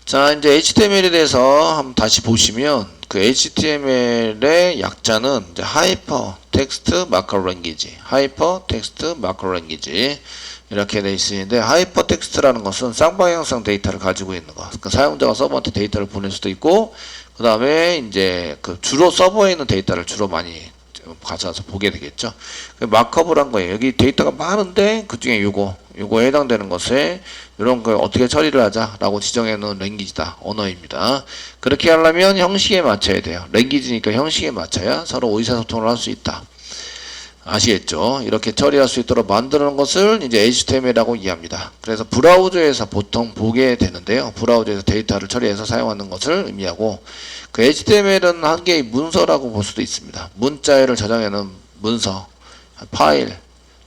자, 이제 HTML에 대해서 한번 다시 보시면 그 HTML의 약자는 이제 하이퍼 텍스트 마크업 랭귀지, 하이퍼 텍스트 마크업 랭귀지 이렇게 돼 있는데, 하이퍼 텍스트라는 것은 쌍방향성 데이터를 가지고 있는 거. 그러니까 사용자가 서버한테 데이터를 보낼 수도 있고, 그 다음에 이제 그 주로 서버에 있는 데이터를 주로 많이 가져와서 보게 되겠죠. 마크업을 한 거예요. 여기 데이터가 많은데 그 중에 요거에 해당되는 것에 이런 걸 어떻게 처리를 하자라고 지정해 놓은 랭귀지다, 언어입니다. 그렇게 하려면 형식에 맞춰야 돼요. 랭귀지니까 형식에 맞춰야 서로 의사소통을 할 수 있다. 아시겠죠? 이렇게 처리할 수 있도록 만드는 것을 이제 HTML이라고 이해합니다. 그래서 브라우저에서 보통 보게 되는데요. 브라우저에서 데이터를 처리해서 사용하는 것을 의미하고, 그 HTML은 한 개의 문서라고 볼 수도 있습니다. 문자열을 저장해놓은 문서, 파일,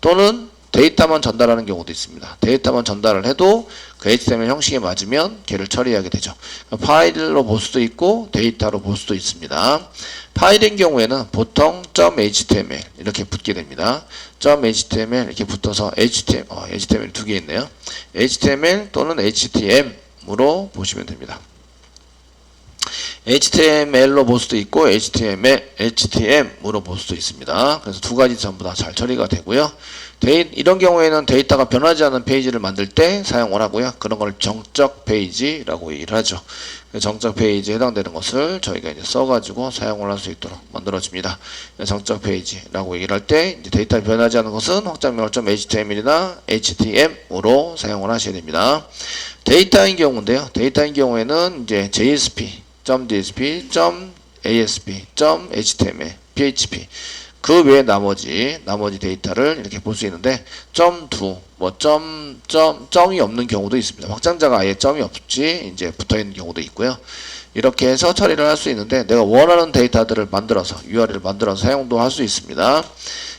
또는 데이터만 전달하는 경우도 있습니다. 데이터만 전달을 해도 그 HTML 형식에 맞으면 걔를 처리하게 되죠. 파일로 볼 수도 있고 데이터로 볼 수도 있습니다. 파일인 경우에는 보통 .html 이렇게 붙게 됩니다. .html 이렇게 붙어서 HTML 두 개 있네요. HTML 또는 HTM으로 보시면 됩니다. HTML로 볼 수도 있고 HTM으로 볼 수도 있습니다. 그래서 두 가지 전부 다 잘 처리가 되고요. 이런 경우에는 데이터가 변하지 않는 페이지를 만들 때 사용을 하고요. 그런 걸 정적 페이지라고 얘기를 하죠. 정적 페이지에 해당되는 것을 저희가 이제 써가지고 사용을 할 수 있도록 만들어집니다. 정적 페이지라고 얘기를 할 때 데이터가 변하지 않는 것은 확장명을 .html이나 htm으로 사용을 하셔야 됩니다. 데이터인 경우인데요. 데이터인 경우에는 이제 JSP, .dsp, .asp, .html, php 그 외에 나머지 데이터를 이렇게 볼 수 있는데, 점이 없는 경우도 있습니다. 확장자가 아예 점이 없이 이제 붙어 있는 경우도 있고요. 이렇게 해서 처리를 할 수 있는데, 내가 원하는 데이터들을 만들어서 URL을 만들어서 사용도 할 수 있습니다.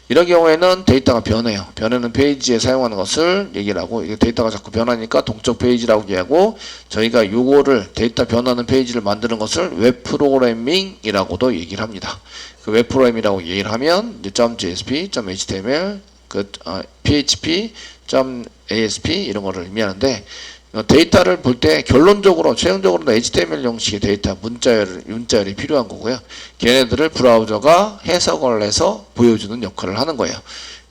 이런 경우에는 데이터가 변해요. 변하는 페이지에 사용하는 것을 얘기를 하고, 이게 데이터가 자꾸 변하니까 동적 페이지라고 얘기하고, 저희가 요거를 데이터 변하는 페이지를 만드는 것을 웹 프로그래밍이라고도 얘기를 합니다. 그 웹 프로그램이라고 얘기를 하면 이제 .jsp, .html, php, .asp 이런 거를 의미하는데, 데이터를 볼 때 결론적으로 최종적으로는 HTML 형식의 데이터 문자열이 필요한 거고요. 걔네들을 브라우저가 해석을 해서 보여주는 역할을 하는 거예요.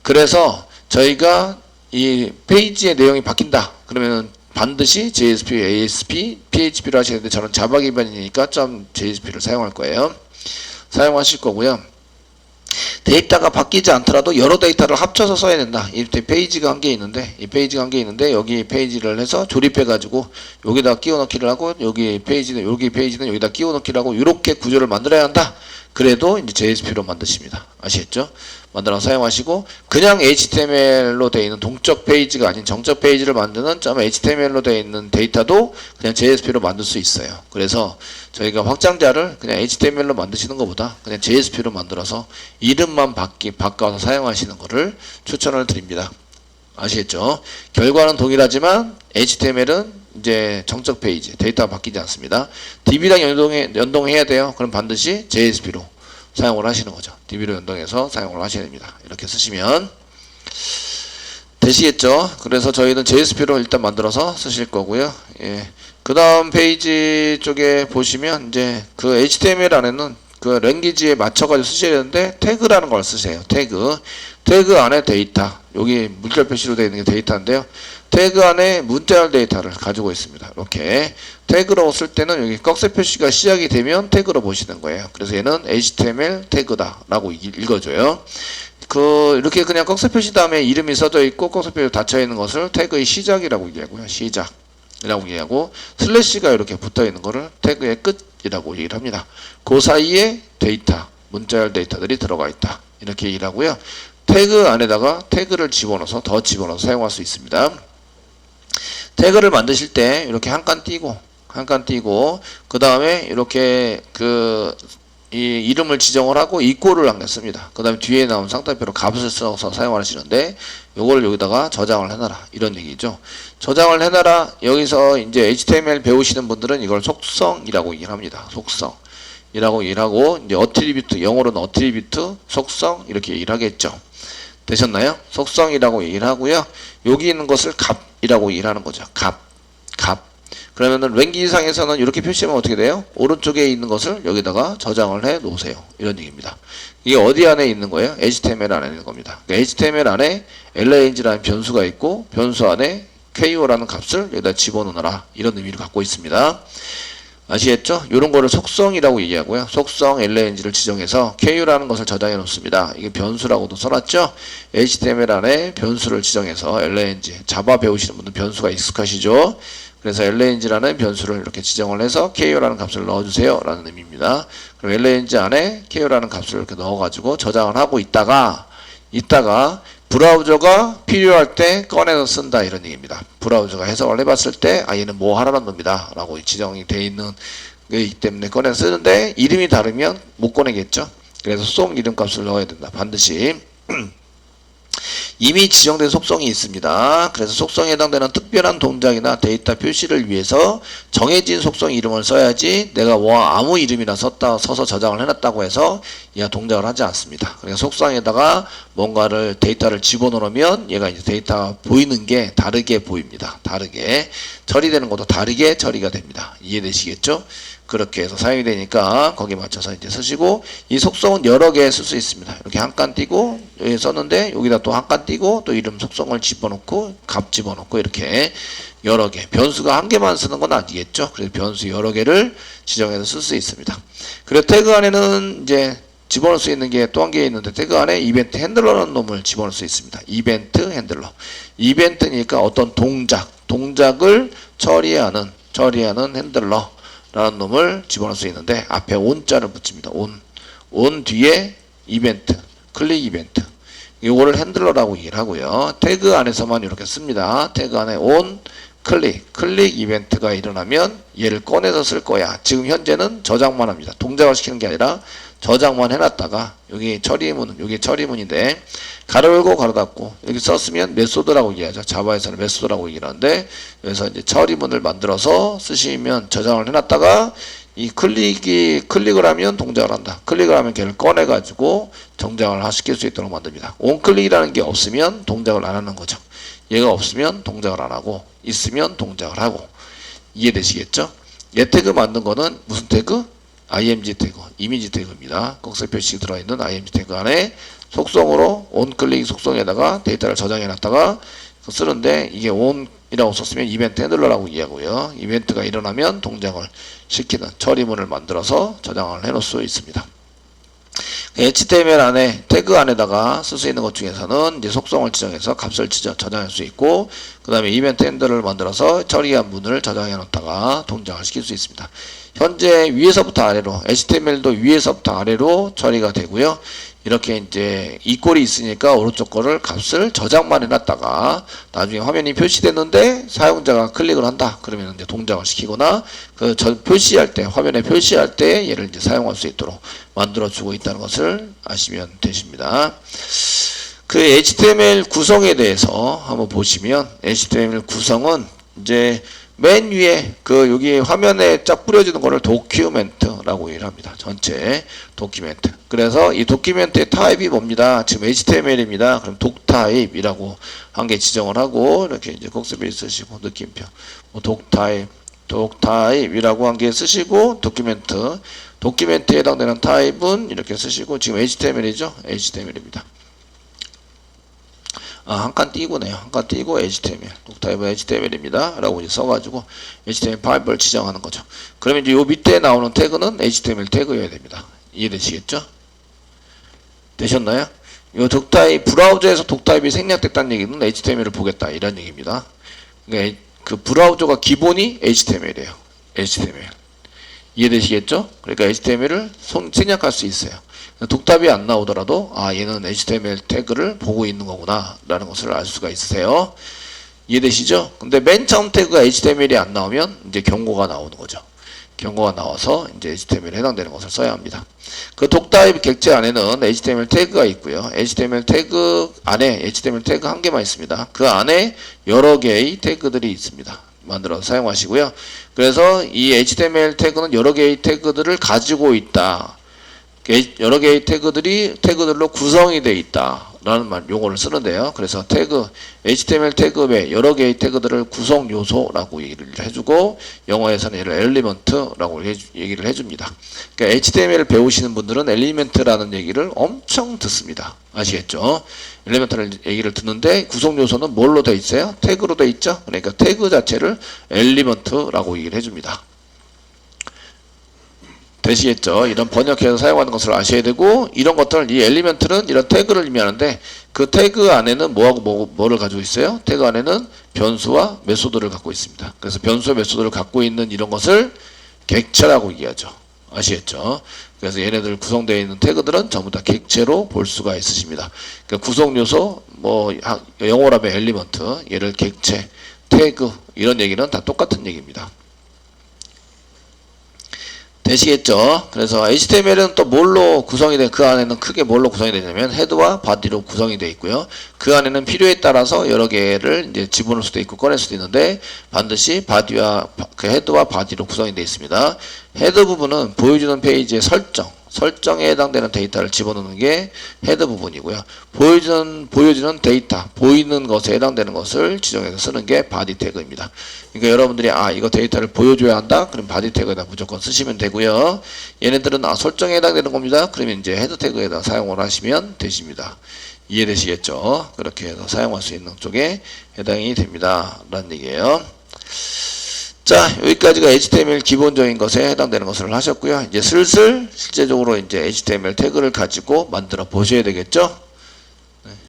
그래서 저희가 이 페이지의 내용이 바뀐다 그러면 반드시 JSP, ASP, PHP를 하시는데, 저는 자바 기반이니까 .jsp를 사용할 거예요. 사용하실 거고요. 데이터가 바뀌지 않더라도 여러 데이터를 합쳐서 써야 된다. 이 페이지가 한 개 있는데, 여기 페이지를 해서 조립해 가지고 여기다 끼워 넣기를 하고, 여기 페이지는 여기다 끼워 넣기를 하고, 이렇게 구조를 만들어야 한다. 그래도 이제 JSP로 만드십니다. 아시겠죠? 만들어서 사용하시고, 그냥 HTML로 되어 있는 동적 페이지가 아닌 정적 페이지를 만드는 .html로 되어 있는 데이터도 그냥 JSP로 만들 수 있어요. 그래서 저희가 확장자를 그냥 HTML로 만드시는 것보다 그냥 JSP로 만들어서 이름만 바꿔서 사용하시는 것을 추천을 드립니다. 아시겠죠? 결과는 동일하지만 HTML은 이제 정적 페이지, 데이터가 바뀌지 않습니다. DB랑 연동해야 돼요. 그럼 반드시 JSP로 사용을 하시는 거죠. DB로 연동해서 사용을 하셔야 됩니다. 이렇게 쓰시면 되시겠죠? 그래서 저희는 JSP로 일단 만들어서 쓰실 거고요. 예. 그 다음 페이지 쪽에 보시면 이제 그 HTML 안에는 그 랭귀지에 맞춰가지고 쓰셔야 되는데, 태그라는 걸 쓰세요. 태그 안에 데이터, 여기 물결 표시로 되어 있는 게 데이터인데요. 태그 안에 문자열 데이터를 가지고 있습니다. 이렇게 태그로 쓸 때는 여기 꺽쇠 표시가 시작이 되면 태그로 보시는 거예요. 그래서 얘는 HTML 태그다 라고 읽어줘요. 이렇게 그냥 꺽쇠 표시 다음에 이름이 써져 있고 꺽쇠 표시 닫혀 있는 것을 태그의 시작이라고 얘기하고요. 시작이라고 얘기하고, 슬래시가 이렇게 붙어 있는 것을 태그의 끝이라고 얘기를 합니다. 그 사이에 데이터, 문자열 데이터들이 들어가 있다. 이렇게 얘기를 하고요. 태그 안에다가 태그를 집어넣어서 사용할 수 있습니다. 태그를 만드실 때 이렇게 한 칸 띄고 그 다음에 이렇게 이 이름을 지정을 하고 이꼬를 남겼습니다. 그 다음에 뒤에 나온 상따표로 값을 써서 사용하시는데, 요걸 여기다가 저장을 해놔라 이런 얘기죠. 저장을 해놔라. 여기서 이제 HTML 배우시는 분들은 이걸 속성이라고 얘기를 합니다. 속성이라고 얘기를 하고, 이제 어트리뷰트, 영어로는 어트리뷰트, 속성 이렇게 얘기를 하겠죠. 되셨나요? 속성이라고 얘기를 하고요. 여기 있는 것을 값이라고 얘기를 하는 거죠. 값. 그러면은 랭귀지상에서는 이렇게 표시하면 어떻게 돼요? 오른쪽에 있는 것을 여기다가 저장을 해 놓으세요. 이런 얘기입니다. 이게 어디 안에 있는 거예요? HTML 안에 있는 겁니다. 그러니까 HTML 안에 LANG라는 변수가 있고 변수 안에 KO라는 값을 여기다 집어넣어라. 이런 의미를 갖고 있습니다. 아시겠죠? 이런 거를 속성이라고 얘기하고요. 속성 LANG를 지정해서 KU라는 것을 저장해 놓습니다. 이게 변수라고도 써놨죠? HTML 안에 변수를 지정해서 LANG, 자바 배우시는 분들 변수가 익숙하시죠? 그래서 LANG라는 변수를 이렇게 지정을 해서 KU라는 값을 넣어주세요. 라는 의미입니다. 그럼 LANG 안에 KU라는 값을 이렇게 넣어가지고 저장을 하고 있다가 브라우저가 필요할 때 꺼내서 쓴다 이런 얘기입니다. 브라우저가 해석을 해봤을 때 얘는 뭐 하라는 놈이다 라고 지정이 되어 있는 거이기 때문에 꺼내서 쓰는데 이름이 다르면 못 꺼내겠죠. 그래서 속성 이름 값을 넣어야 된다. 반드시. 이미 지정된 속성이 있습니다. 그래서 속성에 해당되는 특별한 동작이나 데이터 표시를 위해서 정해진 속성 이름을 써야지 내가 아무 이름이나 서서 저장을 해놨다고 해서 얘가 동작을 하지 않습니다. 그래서 속성에다가 뭔가를 데이터를 집어넣으면 얘가 이제 데이터 보이는 게 다르게 보입니다. 다르게 처리되는 것도 다르게 처리가 됩니다. 이해되시겠죠? 그렇게 해서 사용이 되니까 거기에 맞춰서 이제 쓰시고 이 속성은 여러 개 쓸 수 있습니다. 이렇게 한 칸 띄고 여기 썼는데 여기다 또 한 칸 띄고 또 이름 속성을 집어넣고 값 집어넣고 이렇게 여러 개 변수가 한 개만 쓰는 건 아니겠죠. 그래서 변수 여러 개를 지정해서 쓸 수 있습니다. 그리고 태그 안에는 이제 집어넣을 수 있는 게 또 한 개 있는데 태그 안에 이벤트 핸들러라는 놈을 집어넣을 수 있습니다. 이벤트 핸들러. 이벤트니까 어떤 동작을 처리하는 핸들러 라는 놈을 집어넣을 수 있는데 앞에 on자를 붙입니다. on 뒤에 이벤트, 클릭 이벤트. 이거를 핸들러라고 얘기를 하고요. 태그 안에서만 이렇게 씁니다. 태그 안에 on, 클릭 이벤트가 일어나면 얘를 꺼내서 쓸 거야. 지금 현재는 저장만 합니다. 동작을 시키는 게 아니라 저장만 해놨다가 여기 처리문인데 가로 열고 가로 닫고 여기 썼으면 메소드라고 얘기하죠. 자바에서는 메소드라고 얘기를 하는데 여기서 이제 처리문을 만들어서 쓰시면 저장을 해놨다가 이 클릭을 하면 동작을 한다. 클릭을 하면 걔를 꺼내가지고 정장을 시킬 수 있도록 만듭니다. onClick이라는 게 없으면 동작을 안 하는 거죠. 얘가 없으면 동작을 안 하고 있으면 동작을 하고. 이해되시겠죠? 얘 태그 만든 거는 무슨 태그? img 태그, 이미지 태그입니다. 곡색 표시 들어있는 img 태그 안에 속성으로 onClick 속성에다가 데이터를 저장해 놨다가 쓰는데 이게 on이라고 썼으면 이벤트 핸들러라고 이해하고요. 이벤트가 일어나면 동작을 시키는 처리문을 만들어서 저장을 해 놓을 수 있습니다. HTML 안에 태그 안에다가 쓸 수 있는 것 중에서는 이제 속성을 지정해서 값을 저장할 수 있고 그 다음에 이벤트 핸들을 만들어서 처리한 문을 저장해 놓다가 동작을 시킬 수 있습니다. 현재 위에서부터 아래로 HTML도 위에서부터 아래로 처리가 되고요. 이렇게 이제 이 꼴이 있으니까 오른쪽 거를 값을 저장만 해놨다가 나중에 화면이 표시됐는데 사용자가 클릭을 한다. 그러면 이제 동작을 시키거나 그 표시할 때 화면에 표시할 때 얘를 이제 사용할 수 있도록 만들어주고 있다는 것을 아시면 되십니다. 그 HTML 구성에 대해서 한번 보시면 HTML 구성은 이제 맨 위에 여기 화면에 쫙 뿌려지는 거를 도큐멘트라고 얘기를 합니다. 전체 도큐멘트. 그래서 이 도큐멘트의 타입이 뭡니다. 지금 HTML입니다. 그럼 독타입이라고 한 개 지정을 하고 이렇게 이제 곡스베이 쓰시고 느낌표 독타입이라고 한 개 쓰시고 도큐멘트에 해당되는 타입은 이렇게 쓰시고 지금 HTML이죠. HTML입니다. 한 칸 띄고네요. 한 칸 띄고 HTML. 독타입은 HTML입니다. 라고 이제 써가지고 HTML5를 지정하는 거죠. 그러면 이제 요 밑에 나오는 태그는 HTML 태그여야 됩니다. 이해되시겠죠? 되셨나요? 요 브라우저에서 독타입이 생략됐다는 얘기는 HTML을 보겠다. 이런 얘기입니다. 그러니까 그 브라우저가 기본이 HTML이에요. HTML. 이해되시겠죠? 그러니까 HTML을 생략할 수 있어요. 독답이 안 나오더라도 얘는 HTML 태그를 보고 있는 거구나 라는 것을 알 수가 있으세요. 이해되시죠? 근데 맨 처음 태그가 HTML이 안 나오면 이제 경고가 나오는 거죠. 경고가 나와서 이제 HTML에 해당되는 것을 써야 합니다. 그 독타입 객체 안에는 HTML 태그가 있고요. HTML 태그 안에 HTML 태그 한 개만 있습니다. 그 안에 여러 개의 태그들이 있습니다. 만들어서 사용하시고요. 그래서 이 HTML 태그는 여러 개의 태그들을 가지고 있다. 여러 개의 태그들로 구성이 되어 있다 라는 용어를 쓰는데요. 그래서 태그, HTML 태그 외 여러 개의 태그들을 구성 요소라고 얘기를 해주고, 영어에서는 얘를 엘리먼트라고 얘기를 해줍니다. 그러니까 HTML을 배우시는 분들은 엘리먼트라는 얘기를 엄청 듣습니다. 아시겠죠? 엘리먼트를 얘기를 듣는데 구성 요소는 뭘로 되어 있어요? 태그로 되어 있죠? 그러니까 태그 자체를 엘리먼트라고 얘기를 해줍니다. 되시겠죠? 이런 번역해서 사용하는 것을 아셔야 되고, 이런 것들을, 이 엘리먼트는 이런 태그를 의미하는데, 그 태그 안에는 뭐를 가지고 있어요? 태그 안에는 변수와 메소드를 갖고 있습니다. 그래서 변수와 메소드를 갖고 있는 이런 것을 객체라고 얘기하죠. 아시겠죠? 그래서 얘네들 구성되어 있는 태그들은 전부 다 객체로 볼 수가 있으십니다. 그러니까 구성 요소, 영어로 하면 엘리먼트, 얘를 객체, 태그, 이런 얘기는 다 똑같은 얘기입니다. 되시겠죠? 그래서 HTML은 또 뭘로 구성이 돼? 그 안에는 크게 뭘로 구성이 되냐면 헤드와 바디로 구성이 되어 있고요. 그 안에는 필요에 따라서 여러 개를 이제 집어넣을 수도 있고 꺼낼 수도 있는데, 반드시 바디와 그 헤드와 바디로 구성이 되어 있습니다. 헤드 부분은 보여주는 페이지의 설정에 해당되는 데이터를 집어넣는 게 헤드 부분이고요. 보여주는 데이터, 보이는 것에 해당되는 것을 지정해서 쓰는 게 바디 태그입니다. 그러니까 여러분들이 이거 데이터를 보여줘야 한다? 그럼 바디 태그에다 무조건 쓰시면 되고요. 얘네들은 설정에 해당되는 겁니다. 그러면 이제 헤드 태그에다 사용을 하시면 되십니다. 이해되시겠죠? 그렇게 해서 사용할 수 있는 쪽에 해당이 됩니다. 라는 얘기예요. 자, 여기까지가 HTML 기본적인 것에 해당되는 것을 하셨고요. 이제 슬슬 실제적으로 이제 HTML 태그를 가지고 만들어 보셔야 되겠죠?